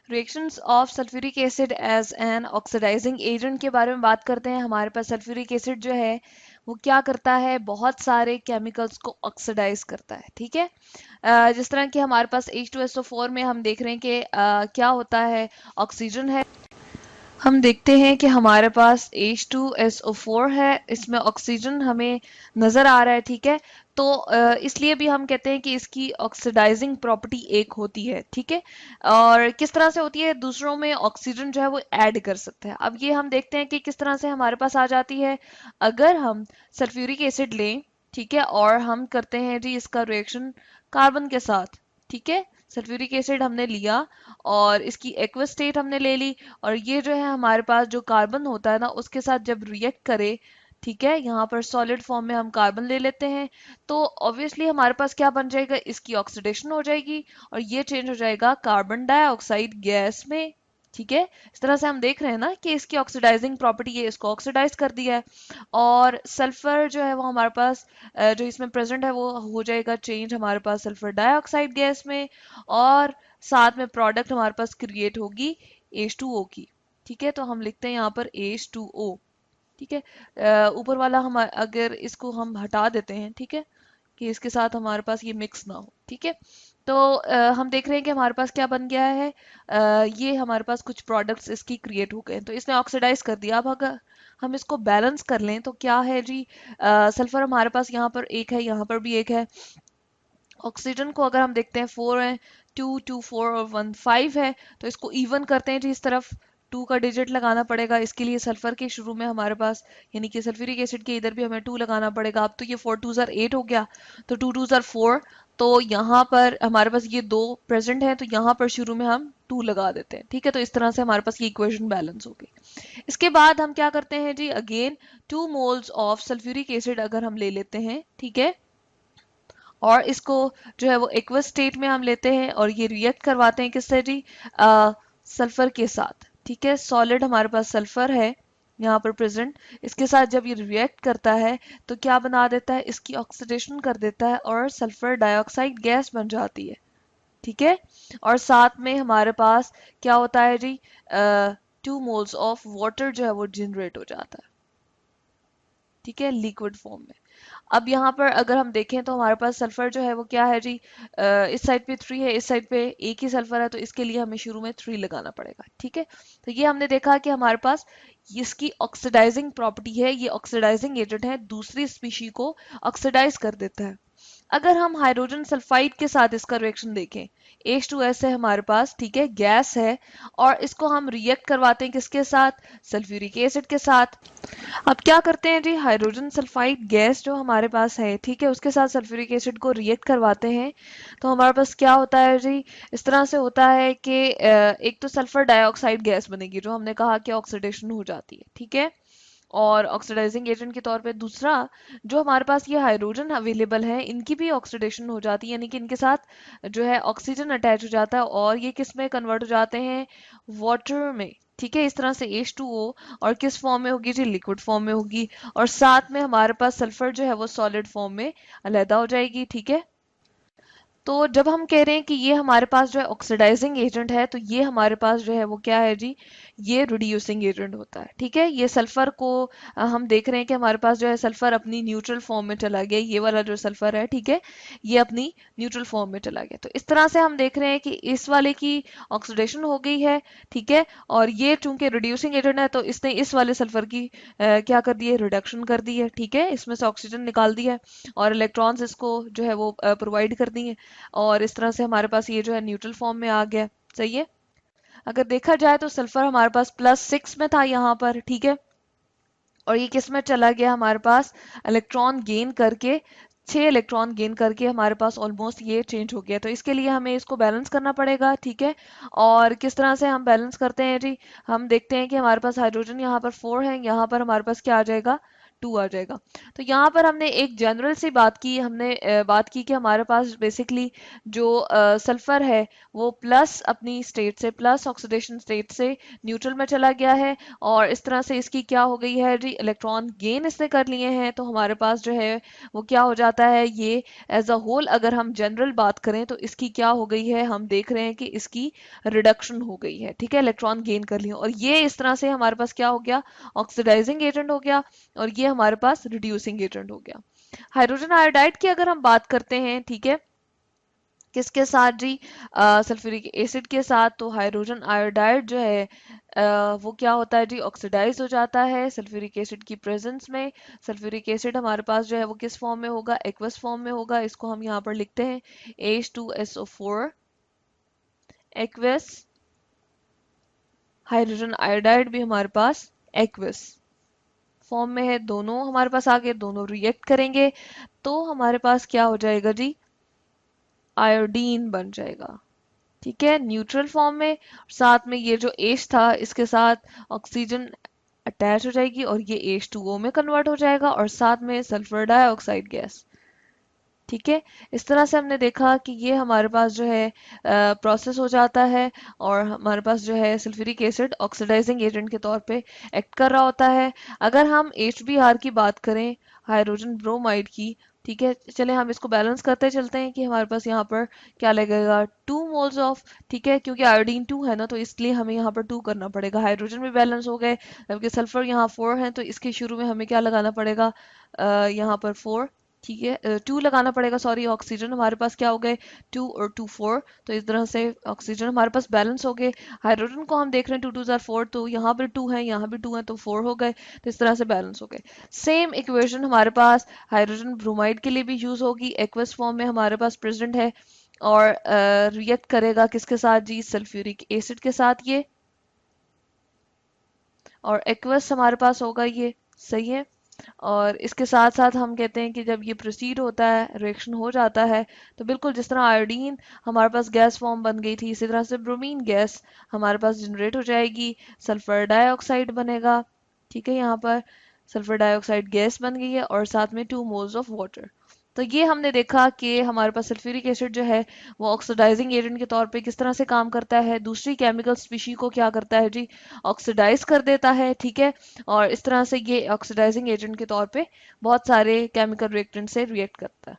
Reactions of sulphuric acid as an oxidising agent के बारे में बात करते हैं। हमारे पास सल्फ्यूरिक एसिड जो है वो क्या करता है, बहुत सारे केमिकल्स को ऑक्सीडाइज करता है। ठीक है, जिस तरह कि हमारे पास H2SO4 में हम देख रहे हैं कि क्या होता है, ऑक्सीजन है। हम देखते हैं कि हमारे पास H2SO4 है, इसमें ऑक्सीजन हमें नजर आ रहा है। ठीक है, तो इसलिए भी हम कहते हैं कि इसकी ऑक्सीडाइजिंग प्रॉपर्टी एक होती है। ठीक है, और किस तरह से होती है, दूसरों में ऑक्सीजन जो है वो ऐड कर सकते हैं। अब ये हम देखते हैं कि किस तरह से हमारे पास आ जाती है। अगर हम सल्फ्यूरिक एसिड लें, ठीक है, और हम करते हैं जी इसका रिएक्शन कार्बन के साथ। ठीक है, सल्फ्यूरिक एसिड हमने लिया और इसकी एक्वस स्टेट हमने ले ली, और ये जो है हमारे पास जो कार्बन होता है ना, उसके साथ जब रिएक्ट करे, ठीक है, यहाँ पर सॉलिड फॉर्म में हम कार्बन ले लेते हैं, तो ऑब्वियसली हमारे पास क्या बन जाएगा, इसकी ऑक्सीडेशन हो जाएगी और ये चेंज हो जाएगा कार्बन डाइऑक्साइड गैस में। ठीक है, इस तरह से हम देख रहे हैं ना कि इसकी ऑक्सीडाइजिंग प्रॉपर्टी है, इसको ऑक्सीडाइज कर दिया है। और सल्फर जो है वो हमारे पास जो इसमें प्रेजेंट है वो हो जाएगा चेंज हमारे पास सल्फर डाइऑक्साइड गैस में, और साथ में प्रोडक्ट हमारे पास क्रिएट होगी H2O की। ठीक है, तो हम लिखते हैं यहाँ पर H2O। ठीक है, ऊपर वाला हम अगर इसको हम हटा देते हैं, ठीक है, कि इसके साथ हमारे पास ये मिक्स ना हो। ठीक है, तो हम देख रहे हैं कि हमारे पास क्या बन गया है, ये हमारे पास कुछ प्रोडक्ट्स इसकी क्रिएट हो गए हैं, तो इसने ऑक्सीडाइज कर दिया। अब अगर हम इसको बैलेंस कर लें तो क्या है जी, सल्फर हमारे पास यहाँ पर एक है, यहाँ पर भी एक है। ऑक्सीजन को अगर हम देखते हैं 4 है, 2 2 4 और 1 5 है, तो इसको इवन करते हैं जी, इस तरफ 2 का डिजिट लगाना पड़ेगा। इसके लिए सल्फर के शुरू में हमारे पास, यानी कि सल्फ्यूरिक एसिड के इधर भी हमें 2 लगाना पड़ेगा। अब तो ये 4 2 8 हो गया, तो 2 2 4, तो यहाँ पर हमारे पास ये दो प्रेजेंट है, तो यहाँ पर शुरू में हम 2 लगा देते हैं। ठीक है, तो इस तरह से हमारे पास ये इक्वेशन बैलेंस हो गई। इसके बाद हम क्या करते हैं जी, again 2 moles of sulphuric acid अगर हम ले लेते हैं, ठीक है, और इसको जो है वो एक्वस स्टेट में हम लेते हैं और ये रिएक्ट करवाते हैं किससे जी, सल्फर के साथ। ठीक है, सॉलिड हमारे पास सल्फर है यहाँ पर प्रेजेंट, इसके साथ जब ये रिएक्ट करता है तो क्या बना देता है, इसकी ऑक्सीडेशन कर देता है और सल्फर डाइऑक्साइड गैस बन जाती है। ठीक है, और साथ में हमारे पास क्या होता है जी, 2 मोल्स ऑफ वाटर जो है वो जनरेट हो जाता है। ठीक है, लिक्विड फॉर्म में। अब यहाँ पर अगर हम देखें तो हमारे पास सल्फर जो है वो क्या है जी, इस साइड पे 3 है, इस साइड पे एक ही सल्फर है, तो इसके लिए हमें शुरू में 3 लगाना पड़ेगा। ठीक है, तो ये हमने देखा कि हमारे पास इसकी ऑक्सीडाइजिंग प्रॉपर्टी है, ये ऑक्सीडाइजिंग एजेंट है, दूसरी स्पीशी को ऑक्सीडाइज कर देता है। अगर हम हाइड्रोजन सल्फाइड के साथ इसका रिएक्शन देखें, H2S है हमारे पास, ठीक है, गैस है, और इसको हम रिएक्ट करवाते हैं किसके साथ, सल्फ्यूरिक एसिड के साथ। अब क्या करते हैं जी, हाइड्रोजन सल्फाइड गैस जो हमारे पास है, ठीक है, उसके साथ सल्फ्यूरिक एसिड को रिएक्ट करवाते हैं, तो हमारे पास क्या होता है जी, इस तरह से होता है कि एक तो सल्फर डाइऑक्साइड गैस बनेगी जो हमने कहा कि ऑक्सीडेशन हो जाती है। ठीक है, और ऑक्सीडाइजिंग एजेंट के तौर पे दूसरा, जो हमारे पास ये हाइड्रोजन अवेलेबल है, इनकी भी ऑक्सीडेशन हो जाती है, यानी कि इनके साथ जो है ऑक्सीजन अटैच हो जाता है और ये किस में कन्वर्ट हो जाते हैं, वाटर में। ठीक है, इस तरह से H2O, और किस फॉर्म में होगी जी, लिक्विड फॉर्म में होगी, और साथ में हमारे पास सल्फर जो है वो सॉलिड फॉर्म में अलहदा हो जाएगी। ठीक है, तो जब हम कह रहे हैं कि ये हमारे पास जो है ऑक्सीडाइजिंग एजेंट है, तो ये हमारे पास जो है वो क्या है जी, ये रिड्यूसिंग एजेंट होता है। ठीक है, ये सल्फर को हम देख रहे हैं कि हमारे पास जो है सल्फर अपनी न्यूट्रल फॉर्म में चला गया, ये वाला जो सल्फर है, ठीक है, ये अपनी न्यूट्रल फॉर्म में चला गया। तो इस तरह से हम देख रहे हैं कि इस वाले की ऑक्सीडेशन हो गई है। ठीक है, और ये चूंकि रिड्यूसिंग एजेंट है तो इसने इस वाले सल्फर की क्या कर दी है, रिडक्शन कर दी है। ठीक है, इसमें से ऑक्सीजन निकाल दी है और इलेक्ट्रॉन्स इसको जो है वो प्रोवाइड कर दी है, और इस तरह से हमारे पास ये जो है न्यूट्रल फॉर्म में आ गया। सही है, अगर देखा जाए तो सल्फर हमारे पास +6 में था यहाँ पर। ठीक है, और ये किस में चला गया, हमारे पास इलेक्ट्रॉन गेन करके 6 इलेक्ट्रॉन गेन करके हमारे पास ऑलमोस्ट ये चेंज हो गया, तो इसके लिए हमें इसको बैलेंस करना पड़ेगा। ठीक है, और किस तरह से हम बैलेंस करते हैं जी, हम देखते हैं कि हमारे पास हाइड्रोजन यहाँ पर 4 है, यहाँ पर हमारे पास क्या आ जाएगा, टू आ जाएगा। तो यहाँ पर हमने एक जनरल सी बात की, हमने बात की कि हमारे पास बेसिकली जो सल्फर है वो प्लस अपनी स्टेट से, प्लस ऑक्सीडेशन स्टेट से न्यूट्रल में चला गया है, और इस तरह से इसकी क्या हो गई है जी, इलेक्ट्रॉन गेन इसने कर लिए हैं। तो हमारे पास जो है वो क्या हो जाता है, ये एज अ होल अगर हम जनरल बात करें तो इसकी क्या हो गई है, हम देख रहे हैं कि इसकी रिडक्शन हो गई है, ठीक है, इलेक्ट्रॉन गेन कर लिए, और ये इस तरह से हमारे पास क्या हो गया, ऑक्सीडाइजिंग एजेंट हो गया, और ये हमारे पास रिड्यूसिंग एजेंट हो गया। हाइड्रोजन आयोडाइड की अगर हम बात करते हैं, ठीक है, किसके साथ जी, सल्फ्यूरिक एसिड के साथ, तो हाइड्रोजन आयोडाइड जो है वो क्या होता है जी, ऑक्सीडाइज हो जाता है सल्फ्यूरिक एसिड की प्रेजेंस में। सल्फ्यूरिक एसिड हमारे पास जो है वो किस फॉर्म में होगा, एक्वस फॉर्म में होगा। इसको हम यहाँ पर लिखते हैं H2SO4 एक्वस। हाइड्रोजन आयोडाइड भी हमारे पास एक्वस फॉर्म में है, दोनों हमारे पास आगे, दोनों रिएक्ट करेंगे तो हमारे पास क्या हो जाएगा जी, आयोडीन बन जाएगा, ठीक है, न्यूट्रल फॉर्म में। साथ में ये जो H था इसके साथ ऑक्सीजन अटैच हो जाएगी और ये H2O में कन्वर्ट हो जाएगा, और साथ में सल्फर डाइऑक्साइड गैस, ठीक है। इस तरह से हमने देखा कि ये हमारे पास जो है प्रोसेस हो जाता है, और हमारे पास जो है सल्फ्यूरिक एसिड ऑक्सीडाइजिंग एजेंट के तौर पे एक्ट कर रहा होता है। अगर हम HBr की बात करें, हाइड्रोजन ब्रोमाइड की, ठीक है, चले हम इसको बैलेंस करते चलते हैं कि हमारे पास यहाँ पर क्या लगेगा, 2 मोल्स ऑफ, ठीक है, क्योंकि आयोडीन 2 है ना, तो इसलिए हमें यहाँ पर 2 करना पड़ेगा। हाइड्रोजन भी बैलेंस हो गए, जबकि सल्फर यहाँ 4 है, तो इसके शुरू में हमें क्या लगाना पड़ेगा, यहाँ पर 4, ठीक है, 2 लगाना पड़ेगा, सॉरी। ऑक्सीजन हमारे पास क्या हो गए, 2 और 2 4, तो इस तरह से ऑक्सीजन हमारे पास बैलेंस हो गए। हाइड्रोजन को हम देख रहे हैं 2 2 4, तो यहाँ पर 2 है, यहाँ भी 2 है, तो 4 हो गए, तो इस तरह से बैलेंस हो गए। सेम इक्वेशन हमारे पास हाइड्रोजन ब्रोमाइड के लिए भी यूज होगी, एक्वस फॉर्म में हमारे पास प्रेजेंट है, और रिएक्ट करेगा किसके साथ जी, सल्फ्यूरिक एसिड के साथ ये, और एक्वस हमारे पास होगा ये, सही है। और इसके साथ साथ हम कहते हैं कि जब ये प्रोसीड होता है, रिएक्शन हो जाता है, तो बिल्कुल जिस तरह आयोडीन हमारे पास गैस फॉर्म बन गई थी, इसी तरह से ब्रोमीन गैस हमारे पास जनरेट हो जाएगी, सल्फर डाइऑक्साइड बनेगा, ठीक है, यहाँ पर सल्फर डाइऑक्साइड गैस बन गई है, और साथ में 2 मोल्स ऑफ वाटर। तो ये हमने देखा कि हमारे पास सल्फ्यूरिक एसिड जो है वो ऑक्सीडाइजिंग एजेंट के तौर पे किस तरह से काम करता है, दूसरी केमिकल स्पीशी को क्या करता है जी, ऑक्सीडाइज कर देता है, ठीक है, और इस तरह से ये ऑक्सीडाइजिंग एजेंट के तौर पे बहुत सारे केमिकल रिएक्टेंट से रिएक्ट करता है।